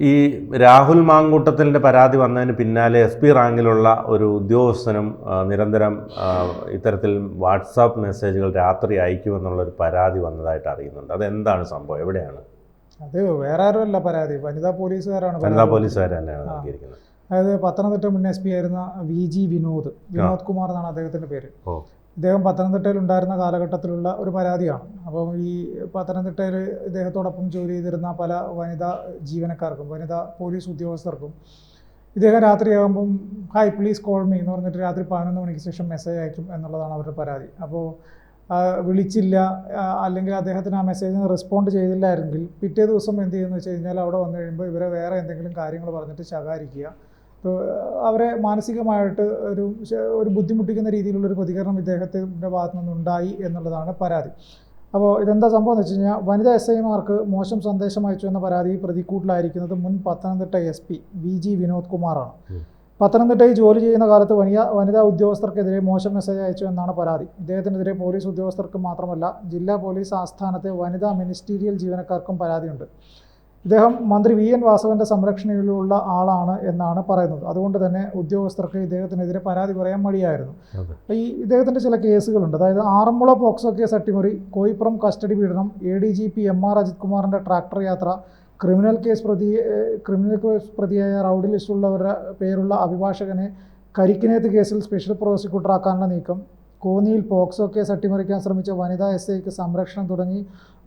ഈ രാഹുൽ മാങ്കൂട്ടത്തിൻ്റെ പരാതി വന്നതിന് പിന്നാലെ SP റാങ്കിലുള്ള ഒരു ഉദ്യോഗസ്ഥനും നിരന്തരം ഇത്തരത്തിൽ വാട്സാപ്പ് മെസ്സേജുകൾ രാത്രി അയക്കുമെന്നുള്ളൊരു പരാതി വന്നതായിട്ട് അറിയുന്നുണ്ട്. അതെന്താണ് സംഭവം, എവിടെയാണ്? അത് വേറെ ആരുമല്ല പരാതി, വനിതാ പോലീസുകാരാണ്. വനിതാ പോലീസുകാർ തന്നെയാണ് നൽകിയിരിക്കുന്നത്. അതായത് പത്തനംതിട്ട മുൻ SP ആയിരുന്ന VG വിനോദ് കുമാർ എന്നാണ് അദ്ദേഹത്തിൻ്റെ പേര്. ഇദ്ദേഹം പത്തനംതിട്ടയിൽ ഉണ്ടായിരുന്ന കാലഘട്ടത്തിലുള്ള ഒരു പരാതിയാണ്. അപ്പം ഈ പത്തനംതിട്ടയിൽ ഇദ്ദേഹത്തോടൊപ്പം ജോലി ചെയ്തിരുന്ന പല വനിതാ ജീവനക്കാർക്കും, വനിതാ പോലീസ് ഉദ്യോഗസ്ഥർക്കും ഇദ്ദേഹം രാത്രിയാകുമ്പം ഹായ് പ്ലീസ് കോൾ മീ എന്ന് പറഞ്ഞിട്ട് രാത്രി 11 മണിക്ക് ശേഷം മെസ്സേജ് അയക്കും എന്നുള്ളതാണ് അവരുടെ പരാതി. അപ്പോൾ വിളിച്ചില്ല, അല്ലെങ്കിൽ അദ്ദേഹത്തിന് ആ മെസ്സേജിന് റെസ്പോണ്ട് ചെയ്തില്ലായിരുന്നെങ്കിൽ പിറ്റേ ദിവസം എന്ത് ചെയ്യുമെന്ന് വെച്ച് കഴിഞ്ഞാൽ അവിടെ വന്നു കഴിയുമ്പോൾ ഇവരെ വേറെ എന്തെങ്കിലും കാര്യങ്ങൾ പറഞ്ഞിട്ട് ശകാരിക്കുക, അവരെ മാനസികമായിട്ട് ഒരു ബുദ്ധിമുട്ടിക്കുന്ന രീതിയിലുള്ളൊരു പ്രതികരണം ഇദ്ദേഹത്തിൻ്റെ ഭാഗത്തു നിന്നുണ്ടായി എന്നുള്ളതാണ് പരാതി. അപ്പോൾ ഇതെന്താ സംഭവം എന്ന് വെച്ച് കഴിഞ്ഞാൽ വനിതാ SIമാർക്ക് മോശം സന്ദേശം അയച്ചു എന്ന പരാതി പ്രതിക്കൂട്ടിലായിരിക്കുന്നത് മുൻ പത്തനംതിട്ട SP VG വിനോദ് കുമാറാണ്. പത്തനംതിട്ടയിൽ ജോലി ചെയ്യുന്ന കാലത്ത് വനിതാ ഉദ്യോഗസ്ഥർക്കെതിരെ മോശം മെസ്സേജ് അയച്ചു എന്നാണ് പരാതി. ഇദ്ദേഹത്തിനെതിരെ പോലീസ് ഉദ്യോഗസ്ഥർക്ക് മാത്രമല്ല ജില്ലാ പോലീസ് ആസ്ഥാനത്തെ വനിതാ മിനിസ്റ്റീരിയൽ ജീവനക്കാർക്കും പരാതിയുണ്ട്. ഇദ്ദേഹം മന്ത്രി VN വാസവൻ്റെ സംരക്ഷണയിലുള്ള ആളാണ് എന്നാണ് പറയുന്നത്. അതുകൊണ്ട് തന്നെ ഉദ്യോഗസ്ഥർക്ക് ഇദ്ദേഹത്തിനെതിരെ പരാതി പറയാൻ മടിയായിരുന്നു. ഇദ്ദേഹത്തിൻ്റെ ചില കേസുകളുണ്ട്. അതായത് ആറന്മുള പോക്സോ കേസ് അട്ടിമറി, കോയിപ്പുറം കസ്റ്റഡി പീഡനം, ADGP MR അജിത് കുമാറിൻ്റെ ട്രാക്ടർ യാത്ര, ക്രിമിനൽ കേസ് പ്രതിയായ റൗഡി ലിസ്റ്റുള്ളവരുടെ പേരുള്ള അഭിഭാഷകനെ കരിക്കിനേത്ത് കേസിൽ സ്പെഷ്യൽ പ്രോസിക്യൂട്ടറാക്കാനുള്ള നീക്കം, കോന്നിയിൽ പോക്സോ കേസ് അട്ടിമറിക്കാൻ ശ്രമിച്ച വനിതാ SIക്ക് സംരക്ഷണം തുടങ്ങി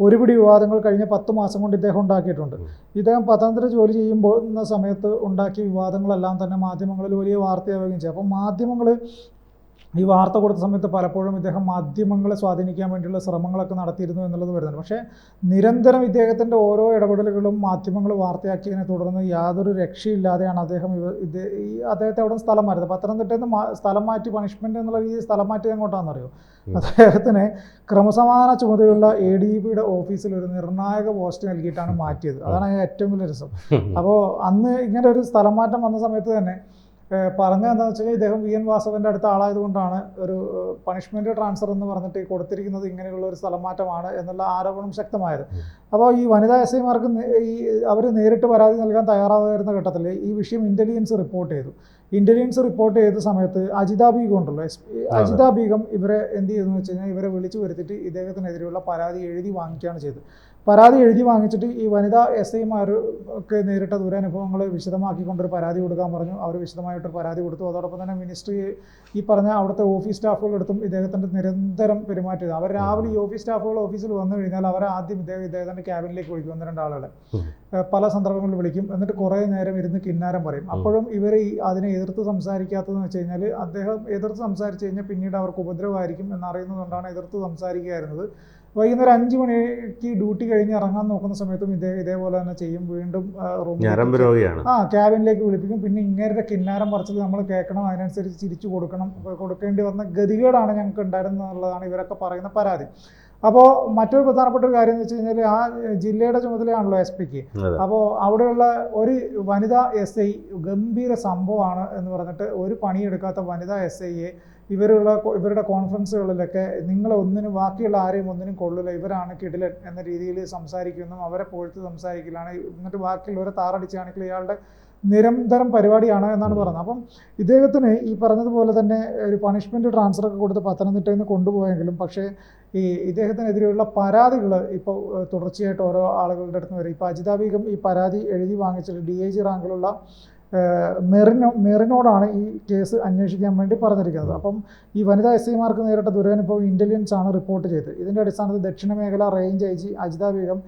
ഒരുപിടി വിവാദങ്ങൾ കഴിഞ്ഞ 10 മാസം കൊണ്ട് ഇദ്ദേഹം ഉണ്ടാക്കിയിട്ടുണ്ട്. ഇദ്ദേഹം പത്തനംതിട്ട ജോലി ചെയ്യുമ്പോൾ സമയത്ത് ഉണ്ടാക്കിയ വിവാദങ്ങളെല്ലാം തന്നെ മാധ്യമങ്ങളിൽ വലിയ വാർത്തയാവുകയും ചെയ്യും. അപ്പോൾ മാധ്യമങ്ങൾ ഈ വാർത്ത കൊടുത്ത സമയത്ത് പലപ്പോഴും ഇദ്ദേഹം മാധ്യമങ്ങളെ സ്വാധീനിക്കാൻ വേണ്ടിയുള്ള ശ്രമങ്ങളൊക്കെ നടത്തിയിരുന്നു എന്നുള്ളത് വരുന്നുണ്ട്. പക്ഷേ നിരന്തരം ഇദ്ദേഹത്തിൻ്റെ ഓരോ ഇടപെടലുകളും മാധ്യമങ്ങൾ വാർത്തയാക്കിയതിനെ തുടർന്ന് യാതൊരു രക്ഷയില്ലാതെയാണ് അദ്ദേഹത്തെ അവിടെ സ്ഥലം മാറ്റിയത്. പത്തനംതിട്ടയിൽ നിന്ന് സ്ഥലം മാറ്റി പണിഷ്മെൻറ്റ് എന്നുള്ള രീതിയിൽ സ്ഥലം മാറ്റിയത് എങ്ങോട്ടാണെന്നറിയോ? അദ്ദേഹത്തിന് ക്രമസമാധാന ചുമതലയുള്ള ADGPയുടെ ഓഫീസിൽ ഒരു നിർണായക പോസ്റ്റ് നൽകിയിട്ടാണ് മാറ്റിയത്. അതാണ് ഏറ്റവും വലിയ രസം. അപ്പോൾ അന്ന് ഇങ്ങനെ ഒരു സ്ഥലം മാറ്റം വന്ന സമയത്ത് തന്നെ പറഞ്ഞത് എന്താണെന്ന് വെച്ച് കഴിഞ്ഞാൽ ഇദ്ദേഹം VN വാസവൻ്റെ അടുത്ത ആളായതുകൊണ്ടാണ് ഒരു പണിഷ്മെൻറ്റ് ട്രാൻസ്ഫർ എന്ന് പറഞ്ഞിട്ട് കൊടുത്തിരിക്കുന്നത് ഇങ്ങനെയുള്ള ഒരു സ്ഥലം മാറ്റമാണ് എന്നുള്ള ആരോപണം ശക്തമായത്. അപ്പോൾ ഈ വനിതാ SIമാർക്ക് അവർ നേരിട്ട് പരാതി നൽകാൻ തയ്യാറാവുന്ന ഘട്ടത്തിൽ ഈ വിഷയം ഇൻ്റലിജൻസ് റിപ്പോർട്ട് ചെയ്തു. ഇൻ്റലിജൻസ് റിപ്പോർട്ട് ചെയ്ത സമയത്ത് അജിതാ ബീഗം ഉണ്ടല്ലോ, അജിതാ ബീഗം ഇവരെ എന്ത് ചെയ്തെന്ന് വെച്ച് കഴിഞ്ഞാൽ ഇവരെ വിളിച്ചു വരുത്തിയിട്ട് ഇദ്ദേഹത്തിനെതിരെയുള്ള പരാതി എഴുതി വാങ്ങിക്കുകയാണ് ചെയ്തത്. പരാതി എഴുതി വാങ്ങിച്ചിട്ട് ഈ വനിതാ SIമാർക്ക് നേരിട്ട ദുരനുഭവങ്ങൾ വിശദമാക്കിക്കൊണ്ടൊരു പരാതി കൊടുക്കാൻ പറഞ്ഞു. അവർ വിശദമായിട്ടൊരു പരാതി കൊടുത്തു. അതോടൊപ്പം തന്നെ മിനിസ്ട്രി ഈ പറഞ്ഞ അവിടുത്തെ ഓഫീസ് സ്റ്റാഫുകളെടുത്തും ഇദ്ദേഹത്തിൻ്റെ നിരന്തരം പെരുമാറ്റം. അവർ രാവിലെ ഈ ഓഫീസ് സ്റ്റാഫുകൾ ഓഫീസിൽ വന്നു കഴിഞ്ഞാൽ അവരെ ആദ്യം ഇദ്ദേഹത്തിൻ്റെ ക്യാബിനിലേക്ക് വിളിക്കും, 1-2 ആളുകളെ പല സന്ദർഭങ്ങളിൽ വിളിക്കും. എന്നിട്ട് കുറേ നേരം ഇരുന്ന് കിന്നാരം പറയും. അപ്പോഴും ഇവർ അതിനെ എതിർത്ത് സംസാരിക്കാത്തതെന്ന് വെച്ച് കഴിഞ്ഞാൽ അദ്ദേഹം എതിർത്ത് സംസാരിച്ച് കഴിഞ്ഞാൽ പിന്നീട് അവർക്ക് ഉപദ്രവമായിരിക്കും എന്നറിയുന്നതുകൊണ്ടാണ് എതിർത്ത് സംസാരിക്കുകയായിരുന്നത്. വൈകുന്നേരം 5 മണിക്ക് ഡ്യൂട്ടി കഴിഞ്ഞ് ഇറങ്ങാൻ നോക്കുന്ന സമയത്തും ഇതേപോലെ തന്നെ ചെയ്യും. വീണ്ടും ക്യാബിനിലേക്ക് വിളിപ്പിക്കും. പിന്നെ ഇങ്ങേരുടെ കിന്നാരം പറിച്ചത് നമ്മൾ കേൾക്കണം, അതിനനുസരിച്ച് ചിരിച്ചു കൊടുക്കേണ്ടി വന്ന ഗതികേടാണ് ഞങ്ങൾക്ക് ഉണ്ടായിരുന്നത് എന്നുള്ളതാണ് ഇവരൊക്കെ പറയുന്ന പരാതി. അപ്പോൾ മറ്റൊരു പ്രധാനപ്പെട്ട ഒരു കാര്യം എന്ന് വെച്ച് കഴിഞ്ഞാൽ ആ ജില്ലയുടെ ചുമതലയാണല്ലോ SPക്ക്. അപ്പോൾ അവിടെയുള്ള ഒരു വനിതാ SI ഗംഭീര സംഭവമാണ് എന്ന് പറഞ്ഞിട്ട് ഒരു പണിയെടുക്കാത്ത വനിതാ SIയെ ഇവരുടെ കോൺഫറൻസുകളിലൊക്കെ ബാക്കിയുള്ള ആരെയും ഒന്നിനും കൊള്ളില്ല, ഇവരാണ് കിടിലൻ എന്ന രീതിയിൽ സംസാരിക്കുന്നു, അവരെ പോഴ്ത്ത് സംസാരിക്കലാണ്. എന്നിട്ട് ബാക്കിയുള്ളവരെ താറടിച്ചാണെങ്കിൽ ഇയാളുടെ നിരന്തരം പരിപാടിയാണ് എന്നാണ് പറയുന്നത്. അപ്പം ഇദ്ദേഹത്തിന് ഈ പറഞ്ഞതുപോലെ തന്നെ ഒരു പണിഷ്മെൻറ്റ് ട്രാൻസ്ഫറൊക്കെ കൊടുത്ത് പത്തനംതിട്ടയിൽ നിന്ന് കൊണ്ടുപോയെങ്കിലും പക്ഷേ ഇദ്ദേഹത്തിനെതിരെയുള്ള പരാതികൾ ഇപ്പോൾ തുടർച്ചയായിട്ട് ഓരോ ആളുകളുടെ അടുത്ത് വരും. ഇപ്പോൾ അജിതാ ബീഗം ഈ പരാതി എഴുതി വാങ്ങിച്ചിട്ട് DIG റാങ്കിലുള്ള മെറിനോടാണ് ഈ കേസ് അന്വേഷിക്കാൻ വേണ്ടി പറഞ്ഞിരിക്കുന്നത്. അപ്പം ഈ വനിതാ SIമാർക്ക് നേരിട്ട ദുരനുഭവം ഇൻ്റലിജൻസ് ആണ് റിപ്പോർട്ട് ചെയ്തത്. ഇതിൻ്റെ അടിസ്ഥാനത്തിൽ ദക്ഷിണ മേഖല റേഞ്ച് IG അജിതാ ബീഗം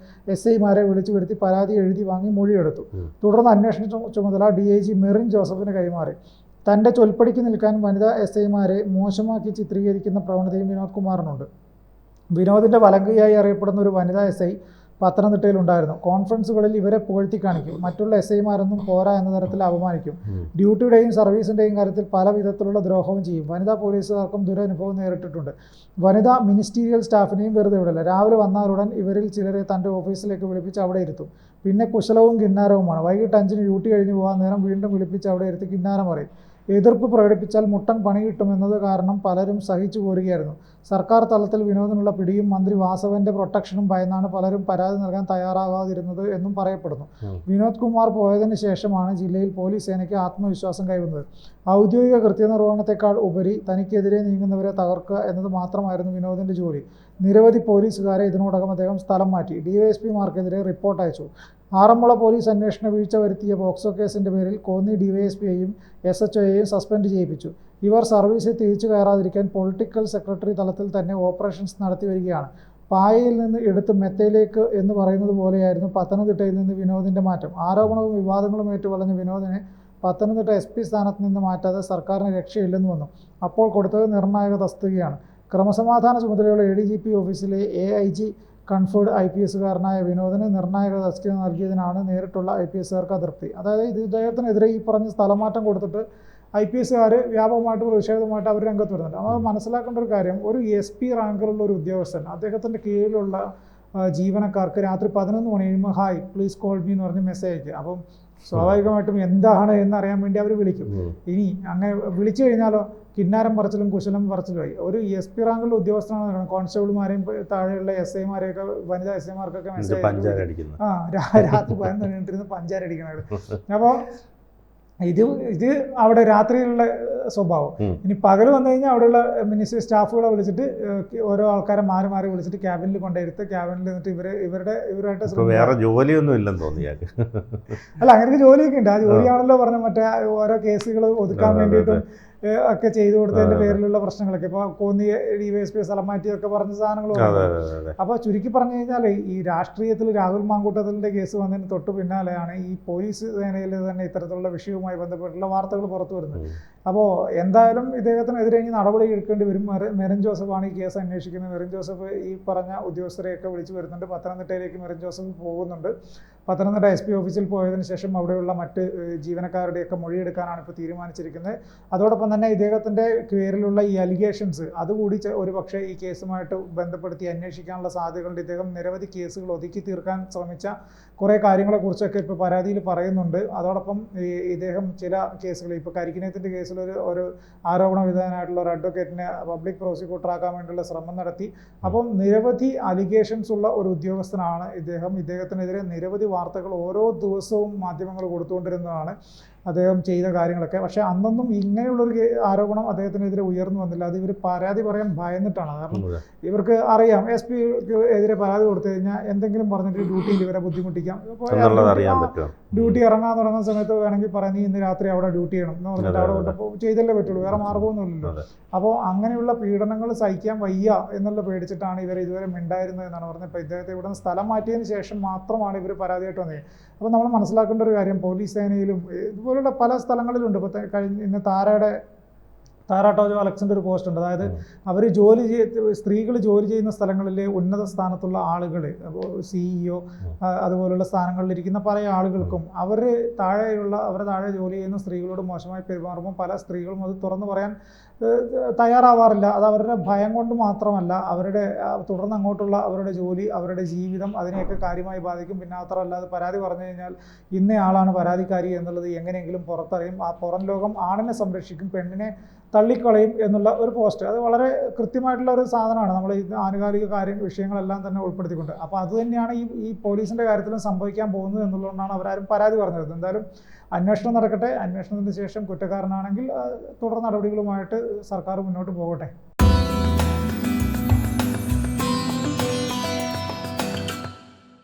SIമാരെ വിളിച്ചു വരുത്തി പരാതി എഴുതി വാങ്ങി മൊഴിയെടുത്തു. തുടർന്ന് അന്വേഷണ ചുമതല DIG മെറിൻ ജോസഫിന് കൈമാറി. തൻ്റെ ചൊൽപ്പടിക്ക് നിൽക്കാൻ വനിതാ SIമാരെ മോശമാക്കി ചിത്രീകരിക്കുന്ന പ്രവണതയും വിനോദ് കുമാറിനുണ്ട്. വിനോദിൻ്റെ വലങ്കയായി അറിയപ്പെടുന്ന ഒരു വനിതാ SI പത്തനംതിട്ടയിലുണ്ടായിരുന്നു. കോൺഫറൻസുകളിൽ ഇവരെ പുകഴ്ത്തി കാണിക്കും, മറ്റുള്ള SIമാരൊന്നും പോരാ എന്ന തരത്തിൽ അപമാനിക്കും. ഡ്യൂട്ടിയുടെയും സർവീസിൻ്റെയും കാര്യത്തിൽ പല വിധത്തിലുള്ള ദ്രോഹവും ചെയ്യും. വനിതാ പോലീസുകാർക്കും ദുരനുഭവം നേരിട്ടിട്ടുണ്ട്. വനിതാ മിനിസ്റ്റീരിയൽ സ്റ്റാഫിനെയും വെറുതെ വിടില്ല. രാവിലെ വന്നാലുടൻ ഇവരിൽ ചിലരെ തൻ്റെ ഓഫീസിലേക്ക് വിളിപ്പിച്ച് അവിടെ ഇരുത്തും. പിന്നെ കുശലവും കിന്നാരവുമാണ്. വൈകിട്ട് 5-ന് ഡ്യൂട്ടി കഴിഞ്ഞ് പോകാൻ നേരം വീണ്ടും വിളിപ്പിച്ച് അവിടെ ഇരുത്തി കിന്നാരം പറയും. എതിർപ്പ് പ്രകടിപ്പിച്ചാൽ മുട്ടൻ പണി കിട്ടുമെന്നത് കാരണം പലരും സഹിച്ചു പോരുകയായിരുന്നു. സർക്കാർ തലത്തിൽ വിനോദിനുള്ള പിടിയും മന്ത്രി വാസവന്റെ പ്രൊട്ടക്ഷനും ഭയന്നാണ് പലരും പരാതി നൽകാൻ തയ്യാറാകാതിരുന്നത് എന്നും പറയപ്പെടുന്നു. വിനോദ് കുമാർ പോയതിന് ശേഷമാണ് ജില്ലയിൽ പോലീസ് സേനയ്ക്ക് ആത്മവിശ്വാസം കൈവന്നത്. ഔദ്യോഗിക കൃത്യനിർവഹണത്തെക്കാൾ ഉപരി തനിക്കെതിരെ നീങ്ങുന്നവരെ തകർക്കുക എന്നത് മാത്രമായിരുന്നു വിനോദിന്റെ ജോലി. നിരവധി പോലീസുകാരെ ഇതിനോടകം അദ്ദേഹം സ്ഥലം മാറ്റി. ഡിവൈഎസ്പിമാർക്കെതിരെ റിപ്പോർട്ട് അയച്ചു. ആറന്മുള പോലീസ് അന്വേഷണ വീഴ്ച വരുത്തിയ പോക്സോ കേസിന്റെ പേരിൽ കോന്നി ഡിവൈഎസ്പിയെയും SHOയെയും സസ്പെൻഡ് ചെയ്യിപ്പിച്ചു. ഇവർ സർവീസിൽ തിരിച്ചു കയറാതിരിക്കാൻ പൊളിറ്റിക്കൽ സെക്രട്ടറി തലത്തിൽ തന്നെ ഓപ്പറേഷൻസ് നടത്തി വരികയാണ്. പായയിൽ നിന്ന് എടുത്ത് മെത്തയിലേക്ക് എന്ന് പറയുന്നത് പോലെയായിരുന്നു പത്തനംതിട്ടയിൽ നിന്ന് വിനോദിന്റെ മാറ്റം. ആരോപണവും വിവാദങ്ങളും ഏറ്റുപറഞ്ഞ വിനോദിനെ പത്തനംതിട്ട SP സ്ഥാനത്ത് നിന്ന് മാറ്റാതെ സർക്കാരിന് രക്ഷയില്ലെന്ന് വന്നു. അപ്പോൾ കൊടുത്തത് നിർണായക തസ്തികയാണ്. ക്രമസമാധാന ചുമതലയുള്ള ADGP ഓഫീസിലെ AIG കൺഫേർഡ് IPSകാരനായ വിനോദിന് നിർണായക തസ്തിക നൽകിയതിനാണ് നേരിട്ടുള്ള IPSകാർക്ക് അതൃപ്തി. അതായത് ഇദ്ദേഹത്തിനെതിരെ ഈ പറഞ്ഞ സ്ഥലമാറ്റം കൊടുത്തിട്ട് IPSകാർ വ്യാപകമായിട്ട് പ്രതിഷേധമായിട്ട് അവർ രംഗത്ത് വരുന്നുണ്ട്. നമ്മൾ മനസ്സിലാക്കേണ്ട ഒരു കാര്യം, ഒരു SP റാങ്കിലുള്ള ഒരു ഉദ്യോഗസ്ഥൻ അദ്ദേഹത്തിൻ്റെ കീഴിലുള്ള ജീവനക്കാർക്ക് രാത്രി 11 മണി കഴിയുമ്പോൾ ഹായ് പ്ലീസ് കോൾ മീ എന്ന് പറഞ്ഞ് മെസ്സേജ് അയക്കുക. അപ്പം സ്വാഭാവികമായിട്ടും എന്താണ് എന്നറിയാൻ വേണ്ടി അവർ വിളിക്കും. ഇനി അങ്ങനെ വിളിച്ചു കഴിഞ്ഞാലോ കിന്നാരം പറച്ചിലും കുശലം പറച്ചിലുമായി. ഒരു SP റാങ്കിലുള്ള ഉദ്യോഗസ്ഥനാണ് കോൺസ്റ്റബിൾമാരെയും താഴെയുള്ള SIമാരെയൊക്കെ വനിതാ SIമാർക്കൊക്കെ മെസ്സേജ് രാത്രി 11 കഴിഞ്ഞിട്ടിരുന്ന് പഞ്ചാരടിക്കണത്. അപ്പോൾ ഇത് അവിടെ രാത്രിയിലുള്ള സ്വഭാവം. ഇനി പകൽ വന്നു കഴിഞ്ഞാൽ അവിടെയുള്ള മിനിസ്റ്റർ സ്റ്റാഫുകളെ വിളിച്ചിട്ട് ഓരോ ആൾക്കാരെ മാറി മാറി വിളിച്ചിട്ട് ക്യാബിനിൽ കൊണ്ടുവരുത്ത്. ക്യാബിനിൽ നിന്നിട്ട് ഇവരായിട്ട് വേറെ ജോലിയൊന്നും ഇല്ലെന്ന് തോന്നിയാൽ അല്ല, അങ്ങനെ ജോലിയൊക്കെ ഉണ്ട്. ആ ജോലിയാണല്ലോ പറഞ്ഞ മറ്റേ ഓരോ കേസുകൾ ഒതുക്കാൻ വേണ്ടിയിട്ടും ഒക്കെ ചെയ്തു കൊടുത്തതിന്റെ പേരിലുള്ള പ്രശ്നങ്ങളൊക്കെ ഇപ്പോൾ കോന്നി DYSP സ്ഥലം മാറ്റിയൊക്കെ പറഞ്ഞ സാധനങ്ങളും. അപ്പോൾ ചുരുക്കി പറഞ്ഞു കഴിഞ്ഞാൽ ഈ രാഷ്ട്രീയത്തിൽ രാഹുൽ മാങ്കൂട്ടത്തിൻ്റെ കേസ് വന്നതിന് തൊട്ട് പിന്നാലെയാണ് ഈ പോലീസ് സേനയിൽ തന്നെ ഇത്തരത്തിലുള്ള വിഷയവുമായി ബന്ധപ്പെട്ടുള്ള വാർത്തകൾ പുറത്തു വരുന്നത്. അപ്പോൾ എന്തായാലും ഇദ്ദേഹത്തിനെതിരെ ഇനി നടപടി എടുക്കേണ്ടി വരും. മെറിൻ ജോസഫാണ് ഈ കേസ് അന്വേഷിക്കുന്നത്. മെറിൻ ജോസഫ് ഈ പറഞ്ഞ ഉദ്യോഗസ്ഥരെയൊക്കെ വിളിച്ചു വരുന്നുണ്ട്. പത്തനംതിട്ടയിലേക്ക് മെറിൻ ജോസഫ് പോകുന്നുണ്ട്. പത്തനംതിട്ട SP ഓഫീസിൽ പോയതിനു ശേഷം അവിടെയുള്ള മറ്റ് ജീവനക്കാരുടെയൊക്കെ മൊഴിയെടുക്കാനാണ് ഇപ്പോൾ തീരുമാനിച്ചിരിക്കുന്നത്. അതോടൊപ്പം തന്നെ ഇദ്ദേഹത്തിൻ്റെ പേരിലുള്ള ഈ അലിഗേഷൻസ് അതുകൂടി ഒരു പക്ഷേ ഈ കേസുമായിട്ട് ബന്ധപ്പെടുത്തി അന്വേഷിക്കാനുള്ള സാധ്യതകളുണ്ട്. ഇദ്ദേഹം നിരവധി കേസുകൾ ഒതുക്കി തീർക്കാൻ ശ്രമിച്ച കുറേ കാര്യങ്ങളെക്കുറിച്ചൊക്കെ ഇപ്പോൾ പരാതിയിൽ പറയുന്നുണ്ട്. അതോടൊപ്പം ഇദ്ദേഹം ചില കേസുകൾ ഇപ്പോൾ കരിക്കിനേത്തിൻ്റെ കേസിൽ ഒരു ആരോപണ വിധേയനായിട്ടുള്ള ഒരു അഡ്വക്കേറ്റിനെ പബ്ലിക് പ്രോസിക്യൂട്ടറാക്കാൻ വേണ്ടിയുള്ള ശ്രമം നടത്തി. അപ്പം നിരവധി അലിഗേഷൻസ് ഉള്ള ഒരു ഉദ്യോഗസ്ഥനാണ് ഇദ്ദേഹം. ഇദ്ദേഹത്തിനെതിരെ നിരവധി വാർത്തകൾ ഓരോ ദിവസവും മാധ്യമങ്ങൾ കൊടുത്തുകൊണ്ടിരുന്നതാണ് അദ്ദേഹം ചെയ്ത കാര്യങ്ങളൊക്കെ. പക്ഷേ അന്നൊന്നും ഇങ്ങനെയുള്ളൊരു ആരോപണം അദ്ദേഹത്തിനെതിരെ ഉയർന്നു വന്നില്ല. അത് ഇവർ പരാതി പറയാൻ ഭയന്നിട്ടാണ്. കാരണം ഇവർക്ക് അറിയാം SPക്ക് എതിരെ പരാതി കൊടുത്തു കഴിഞ്ഞാൽ എന്തെങ്കിലും പറഞ്ഞിട്ട് ഡ്യൂട്ടിയിൽ ഇവരെ ബുദ്ധിമുട്ടിക്കാം. ഡ്യൂട്ടി ഇറങ്ങാൻ തുടങ്ങുന്ന സമയത്ത് വേണമെങ്കിൽ പറഞ്ഞ് ഇന്ന് രാത്രി അവിടെ ഡ്യൂട്ടി ചെയ്യണം എന്ന് പറഞ്ഞിട്ട് അവിടെ കൊണ്ടപ്പോൾ ചെയ്തല്ലേ പറ്റുള്ളൂ, വേറെ മാർഗമൊന്നുമില്ലല്ലോ. അപ്പോൾ അങ്ങനെയുള്ള പീഡനങ്ങൾ സഹിക്കാൻ വയ്യ എന്നുള്ള പേടിച്ചിട്ടാണ് ഇവർ ഇതുവരെ മിണ്ടായിരുന്നത് എന്നാണ് പറഞ്ഞത്. ഇപ്പോൾ ഇദ്ദേഹത്തെ ഇവിടെ നിന്ന് സ്ഥലം മാറ്റിയതിന് ശേഷം മാത്രമാണ് ഇവർ പരാതിയായിട്ട് വന്നത്. അപ്പോൾ നമ്മൾ മനസ്സിലാക്കേണ്ട ഒരു കാര്യം, പോലീസ് സേനയിലും ഇതുപോലുള്ള പല സ്ഥലങ്ങളിലുണ്ട്. ഇപ്പോൾ ഇന്ന് താര ടോജോ അലക്സിൻ്റെ ഒരു പോസ്റ്റ് ഉണ്ട്. അതായത് അവർ സ്ത്രീകൾ ജോലി ചെയ്യുന്ന സ്ഥലങ്ങളിലെ ഉന്നത സ്ഥാനത്തുള്ള ആളുകൾ, CEO അതുപോലുള്ള സ്ഥാനങ്ങളിലിരിക്കുന്ന പല ആളുകൾക്കും അവരുടെ താഴെ ജോലി ചെയ്യുന്ന സ്ത്രീകളോട് മോശമായി പെരുമാറുമ്പോൾ പല സ്ത്രീകളും അത് തുറന്നു പറയാൻ തയ്യാറാവാറില്ല. അത് അവരുടെ ഭയം കൊണ്ട് മാത്രമല്ല, അവരുടെ തുടർന്ന് അങ്ങോട്ടുള്ള അവരുടെ ജോലി, അവരുടെ ജീവിതം അതിനെയൊക്കെ കാര്യമായി ബാധിക്കും. പിന്നെ മാത്രമല്ല, അത് പരാതി പറഞ്ഞു കഴിഞ്ഞാൽ ഇന്നയാളാണ് പരാതിക്കാരി എന്നുള്ളത് എങ്ങനെയെങ്കിലും പുറത്തറിയും. ആ പുറം ലോകം ആണിനെ സംരക്ഷിക്കും, പെണ്ണിനെ തള്ളിക്കളയും എന്നുള്ള ഒരു പോസ്റ്റ്. അത് വളരെ കൃത്യമായിട്ടുള്ള ഒരു സാധനമാണ്. നമ്മൾ ഈ ആനുകാലിക വിഷയങ്ങളെല്ലാം തന്നെ ഉൾപ്പെടുത്തിക്കൊണ്ട്. അപ്പോൾ അത് തന്നെയാണ് ഈ പോലീസിൻ്റെ കാര്യത്തിലും സംഭവിക്കാൻ പോകുന്നത് എന്നുള്ളതുകൊണ്ടാണ് അവരാരും പരാതി പറഞ്ഞത്. എന്തായാലും അന്വേഷണം നടക്കട്ടെ. അന്വേഷണത്തിന് ശേഷം കുറ്റക്കാരനാണെങ്കിൽ തുടർ നടപടികളുമായിട്ട് സർക്കാർ മുന്നോട്ട് പോകട്ടെ.